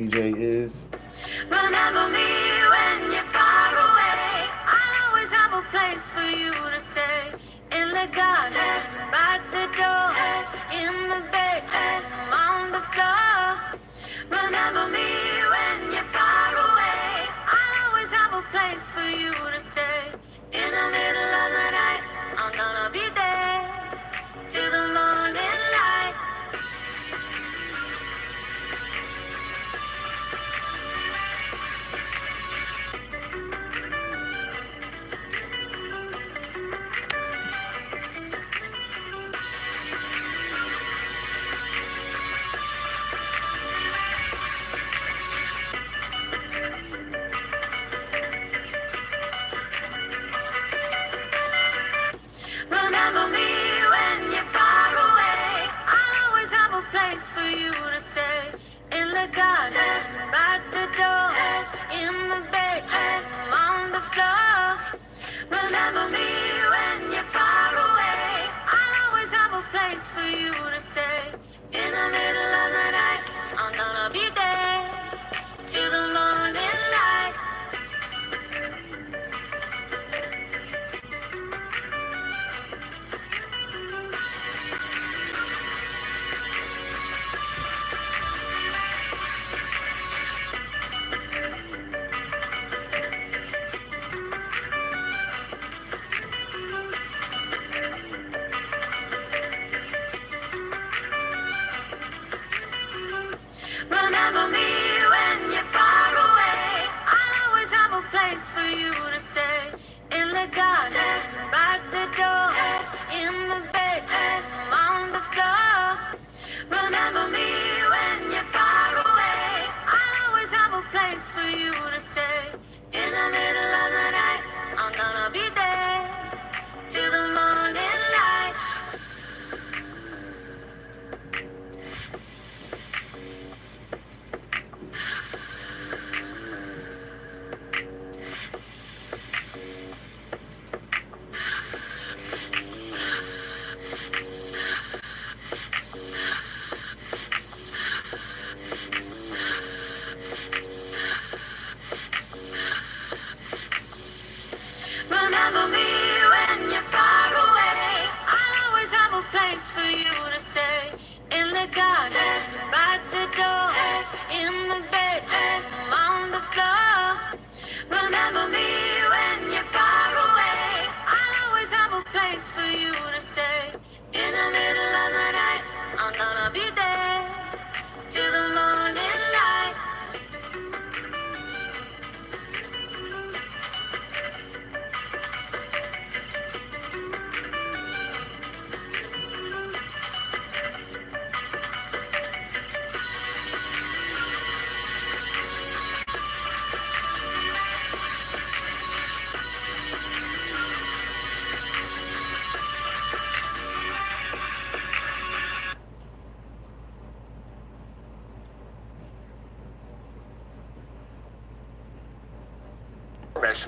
DJ is. Remember me when you're far away. I'll always have a place for you to stay. In the garden, by the door, in the bedroom, on the floor. Remember me when you're far away. I'll always have a place for you to stay. In the middle of the night, I'm gonna be there till the morning light. Remember me when you're far away. I'll always have a place for you to stay. In the garden, by the door, in the bedroom, on the floor. Remember me when you're far away. I'll always have a place for you to stay. In the middle of the night, I'm gonna be there till the morning light. Remember me when you're far away. I'll always have a place for you to stay. In the garden, by the door, in the bedroom, on the floor. Remember me when you're far away. I'll always have a place for you to stay. In the middle of the night, I'm gonna be there till the morning light. Remember me when you're far away. I'll always have a place for you to stay. In the garden, by the door, in the bedroom, on the floor. Remember me when you're far away. I'll always have a place for you to stay. In the middle of the night, I'm gonna be there till the morning light.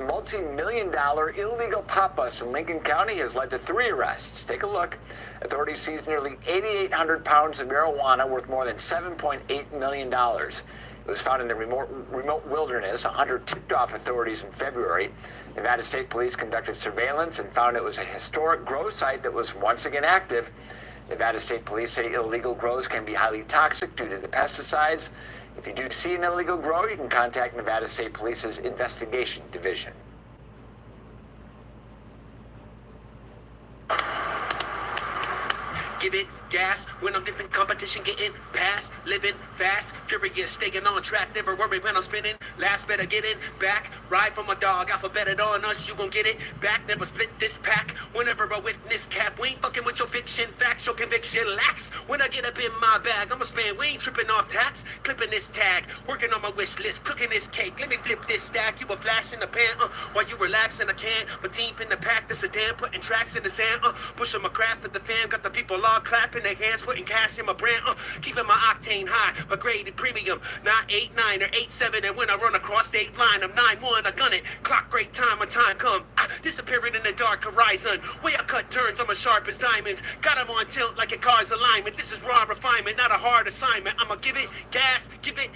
Multi-million-dollar illegal pot bust in Lincoln County has led to 3 arrests. Take a look. Authorities seized nearly 8,800 pounds of marijuana worth more than $7.8 million. It was found in the remote wilderness. A hunter tipped off authorities in February. Nevada State Police conducted surveillance and found it was a historic grow site that was once again active. Nevada State Police say illegal grows can be highly toxic due to the pesticides. If you do see an illegal grow, you can contact Nevada State Police's Investigation Division. Give it gas when I'm dipping, competition getting past, living fast, furious, staying on track, never worry when I'm spinning. Laughs better get in back, ride from a dog, alphabeted on us, you gon' get it back. Never split this pack. Whenever I witness cap, we ain't fucking with your fiction, facts, your conviction lacks. When I get up in my bag, I'ma spend, we ain't tripping off tax, clipping this tag, working on my wish list, cooking this cake. Let me flip this stack. You a flash in the pan, while you relaxing, I can't. My team in the pack, the sedan, putting tracks in the sand, pushing my craft to the fam, got the people all clapping. in their hands, putting cash in my brand, keeping my octane high, my graded premium, not 8-9 or 8-7, and when I run across state line, I'm 9-1, I gun it, clock great time when time come, disappearing in the dark horizon, way I cut turns, I'm as sharp as diamonds, got 'em on tilt like a car's alignment, this is raw refinement, not a hard assignment, I'ma give it gas, give it,